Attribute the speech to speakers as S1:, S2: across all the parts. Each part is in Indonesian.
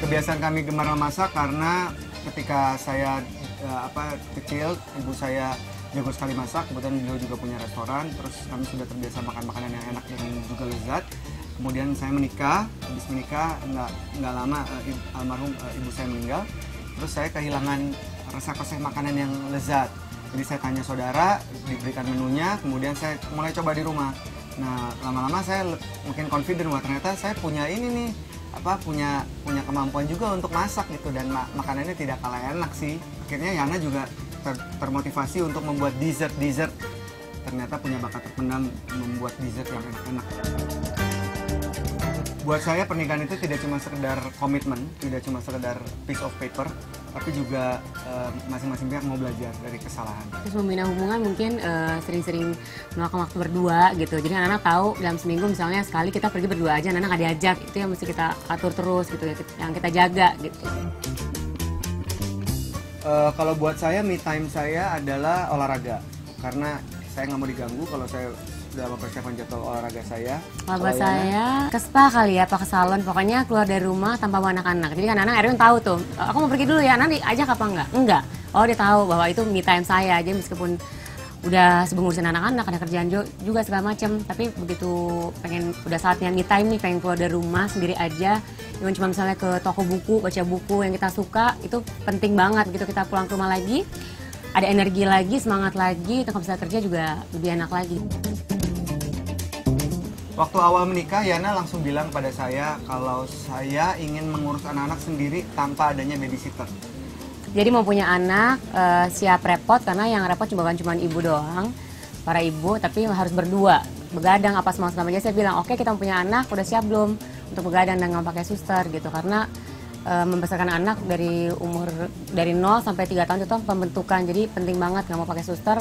S1: Kebiasaan kami gemar memasak karena ketika saya kecil, ibu saya jago sekali masak, kebetulan beliau juga punya restoran, terus kami sudah terbiasa makan makanan yang enak dan juga lezat. Kemudian saya menikah, habis menikah nggak lama almarhum ibu saya meninggal, terus saya kehilangan resep-resep makanan yang lezat. Jadi saya tanya saudara, diberikan menunya, kemudian saya mulai coba di rumah. Nah, lama-lama saya makin confident, wah ternyata saya punya ini nih, punya kemampuan juga untuk masak gitu, dan makanannya tidak kalah enak sih. Akhirnya Yana juga termotivasi untuk membuat dessert. Ternyata punya bakat terpendam membuat dessert yang enak-enak. Buat saya pernikahan itu tidak cuma sekedar komitmen, tidak cuma sekedar piece of paper, tapi juga masing-masing pihak mau belajar dari kesalahan.
S2: Terus membina hubungan mungkin sering-sering melakukan waktu berdua gitu. Jadi anak-anak tahu dalam seminggu misalnya sekali kita pergi berdua aja, anak-anak nggak diajak. Itu yang mesti kita atur terus gitu, yang kita jaga gitu.
S1: Kalau buat saya, me time saya adalah olahraga. Karena saya nggak mau diganggu kalau saya sudah mempersiapkan jadwal olahraga saya.
S2: Kalau saya ke spa kali ya, apa ke salon, pokoknya keluar dari rumah tanpa bawa anak-anak. Jadi kan anak Erwin tahu tuh, aku mau pergi dulu ya, nanti ajak apa enggak? Enggak. Oh dia tahu bahwa itu me time saya. Jadi meskipun udah sibuk ngurusin anak-anak, ada kerjaan juga segala macem, tapi begitu udah saatnya me time nih, pengen keluar dari rumah sendiri aja, even cuma misalnya ke toko buku, baca buku yang kita suka, itu penting banget. Begitu kita pulang ke rumah lagi, ada energi lagi, semangat lagi, untuk bisa kerja juga lebih enak lagi.
S1: Waktu awal menikah, Yana langsung bilang pada saya kalau saya ingin mengurus anak-anak sendiri tanpa adanya babysitter.
S2: Jadi mau punya anak, siap repot, karena yang repot cuma ibu doang, para ibu, tapi harus berdua. Begadang apa semua aja, saya bilang, oke kita mau punya anak, udah siap belum untuk begadang dan nggak pakai suster gitu. Karena membesarkan anak dari 0 sampai 3 tahun itu pembentukan, jadi penting banget nggak mau pakai suster.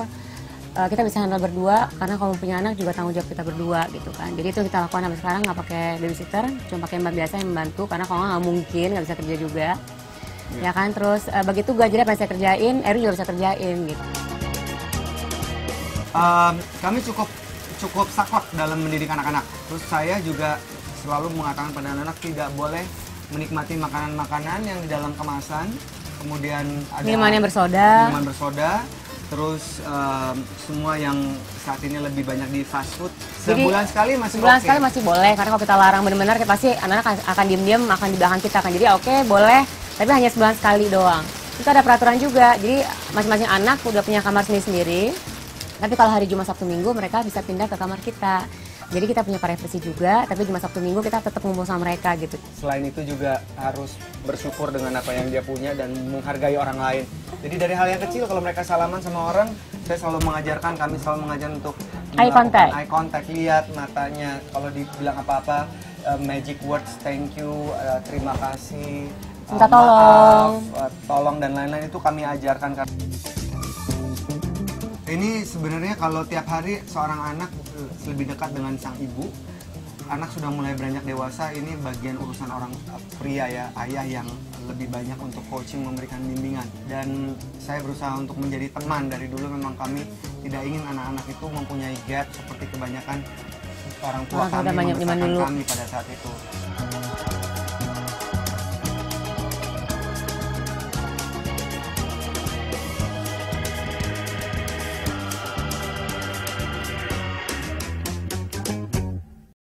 S2: Kita bisa handle berdua, karena kalau punya anak juga tanggung jawab kita berdua gitu kan. Jadi itu kita lakukan sampai sekarang, nggak pakai babysitter, cuma pakai mbak biasa yang membantu, karena kalau nggak mungkin, nggak bisa kerja juga. Ya kan, terus begitu gajinya apa yang saya kerjain, Erwin juga bisa kerjain gitu.
S1: Kami cukup saklek dalam mendidik anak-anak. Terus saya juga selalu mengatakan pada anak-anak tidak boleh menikmati makanan-makanan yang di dalam kemasan, kemudian ada
S2: minuman
S1: bersoda, terus semua yang saat ini lebih banyak di fast food. Sebulan sekali masih
S2: boleh, karena kalau kita larang benar-benar, pasti anak-anak akan diam-diam makan di belakang kita kan. Jadi oke, boleh, tapi hanya sebulan sekali doang. Itu ada peraturan juga, jadi masing-masing anak udah punya kamar sendiri-sendiri. Tapi kalau hari Jumat, Sabtu, Minggu mereka bisa pindah ke kamar kita. Jadi kita punya privasi juga, tapi Jumat, Sabtu, Minggu kita tetap ngumpul sama mereka gitu.
S1: Selain itu juga harus bersyukur dengan apa yang dia punya dan menghargai orang lain. Jadi dari hal yang kecil, kalau mereka salaman sama orang, kami selalu mengajarkan untuk
S2: eye
S1: contact, lihat matanya. Kalau dibilang apa-apa, magic words, thank you, terima kasih,
S2: minta tolong,
S1: tolong dan lain-lain itu kami ajarkan. Ini sebenarnya kalau tiap hari seorang anak lebih dekat dengan sang ibu, anak sudah mulai beranjak dewasa, ini bagian urusan orang pria ya, ayah yang lebih banyak untuk coaching, memberikan bimbingan. Dan saya berusaha untuk menjadi teman. Dari dulu memang kami tidak ingin anak-anak itu mempunyai gap seperti kebanyakan orang tua kami membesarkan kami pada saat itu.